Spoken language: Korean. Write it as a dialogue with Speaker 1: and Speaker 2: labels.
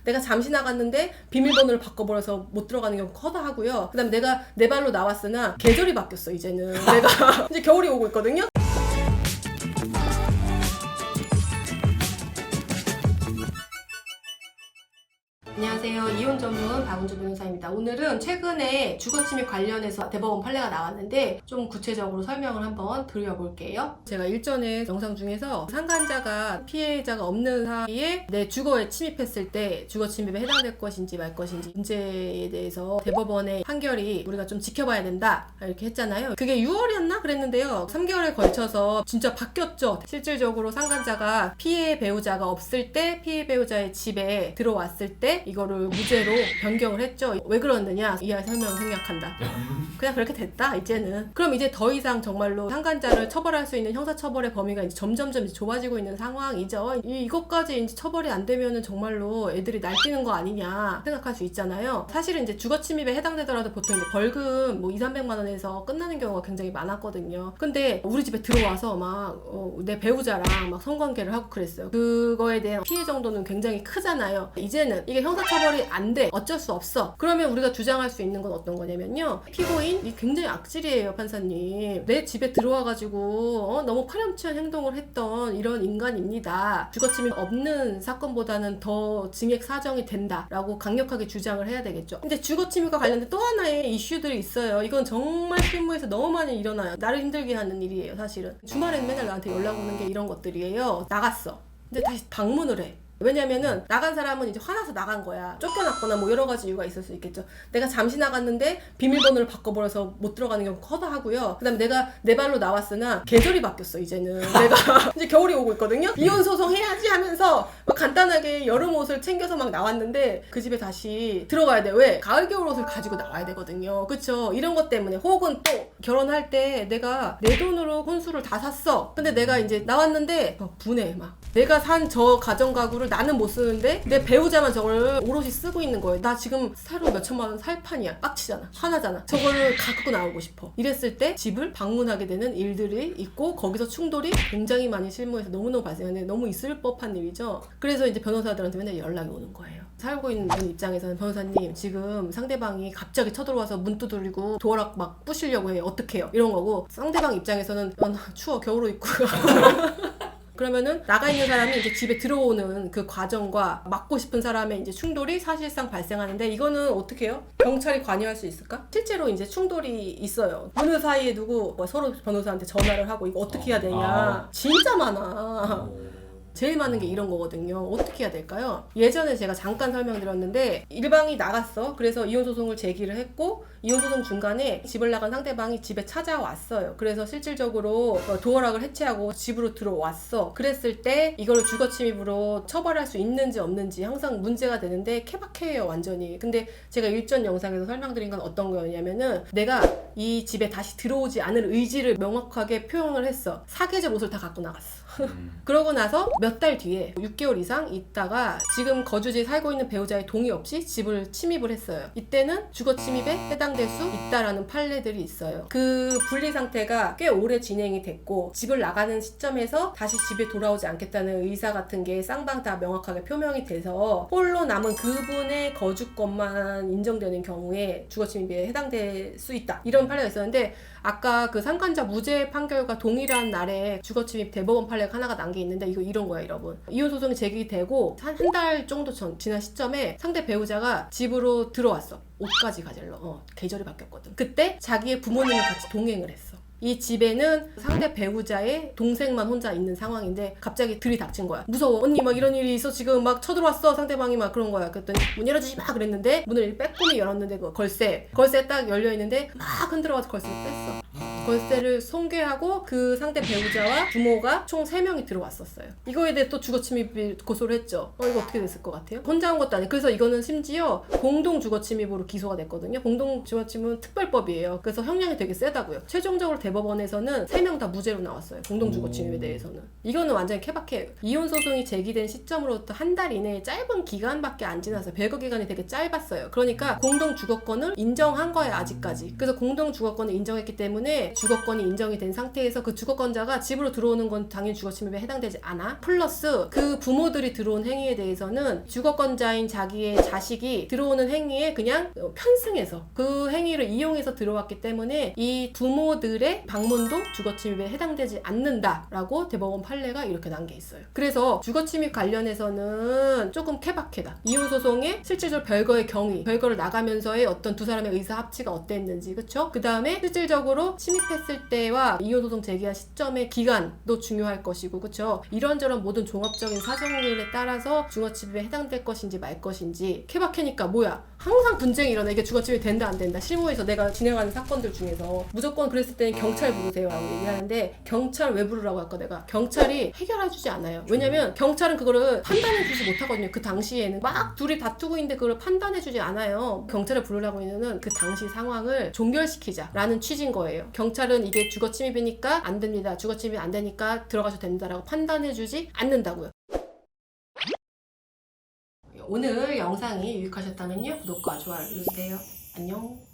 Speaker 1: 내가 잠시 나갔는데 비밀번호를 바꿔버려서 못 들어가는 경우가 커다 하고요. 그 다음에 내가 내 발로 나왔으나 계절이 바뀌었어. 이제는 내가 이제 겨울이 오고 있거든요. 안녕하세요. 이혼 전문 박은주 변호사입니다. 오늘은 최근에 주거침입 관련해서 대법원 판례가 나왔는데 좀 구체적으로 설명을 한번 드려볼게요. 제가 일전에 영상 중에서 상간자가 피해자가 없는 사이에 내 주거에 침입했을 때 주거침입에 해당될 것인지 말 것인지 문제에 대해서 대법원의 판결이 우리가 좀 지켜봐야 된다 이렇게 했잖아요. 그게 6월이었나 그랬는데요. 3개월에 걸쳐서 진짜 바뀌었죠. 실질적으로 상간자가 피해 배우자가 없을 때 피해 배우자의 집에 들어왔을 때 이거를 무죄로 변경을 했죠. 왜 그러느냐? 이하 설명을 생략한다. 그냥 그렇게 됐다 이제는. 그럼 이제 더 이상 정말로 상간자를 처벌할 수 있는 형사처벌의 범위가 이제 점점점 좁아지고 있는 상황이죠. 이것까지 이제 처벌이 안 되면은 정말로 애들이 날뛰는 거 아니냐 생각할 수 있잖아요. 사실은 이제 주거침입에 해당되더라도 보통 이제 벌금 뭐 200~300만 원에서 끝나는 경우가 굉장히 많았거든요. 근데 우리 집에 들어와서 막 내 배우자랑 막 성관계를 하고 그랬어요. 그거에 대한 피해 정도는 굉장히 크잖아요. 이제는 이게 형사처벌이 안 돼. 어쩔 수 없어. 그러면 우리가 주장할 수 있는 건 어떤 거냐면요. 피고인이 굉장히 악질이에요, 판사님. 내 집에 들어와가지고 너무 파렴치한 행동을 했던 이런 인간입니다. 주거침입 없는 사건보다는 더 징역 사정이 된다라고 강력하게 주장을 해야 되겠죠. 근데 주거침입과 관련된 또 하나의 이슈들이 있어요. 이건 정말 실무에서 너무 많이 일어나요. 나를 힘들게 하는 일이에요, 사실은. 주말에는 맨날 나한테 연락 오는 게 이런 것들이에요. 나갔어. 근데 다시 방문을 해. 왜냐면은 나간 사람은 이제 화나서 나간 거야. 쫓겨났거나 뭐 여러 가지 이유가 있을 수 있겠죠. 내가 잠시 나갔는데 비밀번호를 바꿔버려서 못 들어가는 경우가 커다 하고요. 그 다음에 내가 내 발로 나왔으나 계절이 바뀌었어. 이제는 내가 이제 겨울이 오고 있거든요. 이혼 소송 해야지 하면서 막 간단하게 여름 옷을 챙겨서 막 나왔는데 그 집에 다시 들어가야 돼. 왜? 가을 겨울 옷을 가지고 나와야 되거든요. 그쵸? 이런 것 때문에. 혹은 또 결혼할 때 내가 내 돈으로 혼수를 다 샀어. 근데 내가 이제 나왔는데 분해 막. 내가 산 저 가전가구를 나는 못 쓰는데 내 배우자만 저걸 오롯이 쓰고 있는 거예요. 나 지금 새로 몇천만 원 살 판이야. 빡치잖아. 화나잖아. 저거를 갖고 나오고 싶어. 이랬을 때 집을 방문하게 되는 일들이 있고 거기서 충돌이 굉장히 많이 실무에서 너무너무 발생하는데 너무 있을 법한 일이죠. 그래서 이제 변호사들한테 맨날 연락이 오는 거예요. 살고 있는 분 입장에서는 변호사님 지금 상대방이 갑자기 쳐들어와서 문 두드리고 도어락 막 부시려고 해요. 어떡해요? 이런 거고 상대방 입장에서는 나 추워 겨울옷 입고 그러면은 나가 있는 사람이 이제 집에 들어오는 그 과정과 막고 싶은 사람의 이제 충돌이 사실상 발생하는데 이거는 어떻게 해요? 경찰이 관여할 수 있을까? 실제로 이제 충돌이 있어요. 어느 사이에 두고 서로 변호사한테 전화를 하고 이거 어떻게 해야 되냐. 진짜 많아. 제일 많은 게 이런 거거든요. 어떻게 해야 될까요? 예전에 제가 잠깐 설명드렸는데 일방이 나갔어. 그래서 이혼소송을 제기를 했고 이혼소송 중간에 집을 나간 상대방이 집에 찾아왔어요. 그래서 실질적으로 도어락을 해체하고 집으로 들어왔어. 그랬을 때 이걸 주거침입으로 처벌할 수 있는지 없는지 항상 문제가 되는데 케바케예요 완전히. 근데 제가 일전 영상에서 설명드린 건 어떤 거였냐면은 내가 이 집에 다시 들어오지 않을 의지를 명확하게 표현을 했어. 사계절 옷을 다 갖고 나갔어. 그러고 나서 몇 달 뒤에 6개월 이상 있다가 지금 거주지에 살고 있는 배우자의 동의 없이 집을 침입을 했어요. 이때는 주거침입에 해당될 수 있다라는 판례들이 있어요. 그 분리 상태가 꽤 오래 진행이 됐고 집을 나가는 시점에서 다시 집에 돌아오지 않겠다는 의사 같은 게 쌍방 다 명확하게 표명이 돼서 홀로 남은 그분의 거주권만 인정되는 경우에 주거침입에 해당될 수 있다. 이런 판례가 있었는데 아까 그 상간자 무죄 판결과 동일한 날에 주거침입 대법원 판례가 하나가 난 게 있는데 이거 이런 거야 여러분. 이혼 소송이 제기되고 한 달 정도 지난 시점에 상대 배우자가 집으로 들어왔어. 옷까지 가질러. 계절이 바뀌었거든. 그때 자기의 부모님이 같이 동행을 했어. 이 집에는 상대 배우자의 동생만 혼자 있는 상황인데 갑자기 들이닥친 거야. 무서워. 언니 막 이런 일이 있어. 지금 막 쳐들어왔어. 상대방이 막 그런 거야. 그랬더니 문 열어주지 마 그랬는데 문을 빼꼼히 열었는데 그 걸쇠 딱 열려있는데 막 흔들어가지고 걸쇠를 뺐어. 걸쇠를 손괴하고 그 상대 배우자와 부모가 총 3명이 들어왔었어요. 이거에 대해 또 주거침입 고소를 했죠. 이거 어떻게 됐을 것 같아요? 혼자 한 것도 아니에요. 그래서 이거는 심지어 공동 주거침입으로 기소가 됐거든요. 공동 주거침입은 특별법이에요. 그래서 형량이 되게 세다고요. 최종적으로 대법원에서는 3명 다 무죄로 나왔어요. 공동 주거침입에 대해서는. 이거는 완전히 케바케예요. 이혼 소송이 제기된 시점으로부터 한 달 이내에 짧은 기간밖에 안 지났어요. 배거 기간이 되게 짧았어요. 그러니까 공동 주거권을 인정한 거예요, 아직까지. 그래서 공동 주거권을 인정했기 때문에 주거권이 인정이 된 상태에서 그 주거권자가 집으로 들어오는 건 당연히 주거침입에 해당되지 않아. 플러스 그 부모들이 들어온 행위에 대해서는 주거권자인 자기의 자식이 들어오는 행위에 그냥 편승해서 그 행위를 이용해서 들어왔기 때문에 이 부모들의 방문도 주거침입에 해당되지 않는다라고 대법원 판례가 이렇게 난 게 있어요. 그래서 주거침입 관련해서는 조금 케바케다. 이혼소송의 실질적으로 별거의 경위, 별거를 나가면서의 어떤 두 사람의 의사 합치가 어땠는지, 그쵸? 그 다음에 실질적으로 침입했을 때와 이혼소송 제기한 시점의 기간도 중요할 것이고, 그쵸? 이런저런 모든 종합적인 사정들에 따라서 주거침입에 해당될 것인지 말 것인지. 케바케니까 뭐야? 항상 분쟁이 일어나. 이게 주거침입이 된다 안 된다. 실무에서 내가 진행하는 사건들 중에서 무조건 그랬을 때는 경찰 부르세요 라고 얘기하는데, 경찰 왜 부르라고 할까? 내가 경찰이 해결해주지 않아요. 왜냐면 경찰은 그거를 판단해주지 못하거든요. 그 당시에는 막 둘이 다투고 있는데 그걸 판단해주지 않아요. 경찰을 부르라고 있는 그 당시 상황을 종결시키자라는 취지인 거예요. 경찰은 이게 주거침입이니까 안 됩니다, 주거침입이 안 되니까 들어가셔도 된다라고 판단해주지 않는다고요. 오늘 영상이 유익하셨다면요, 구독과 좋아요 눌러주세요. 안녕.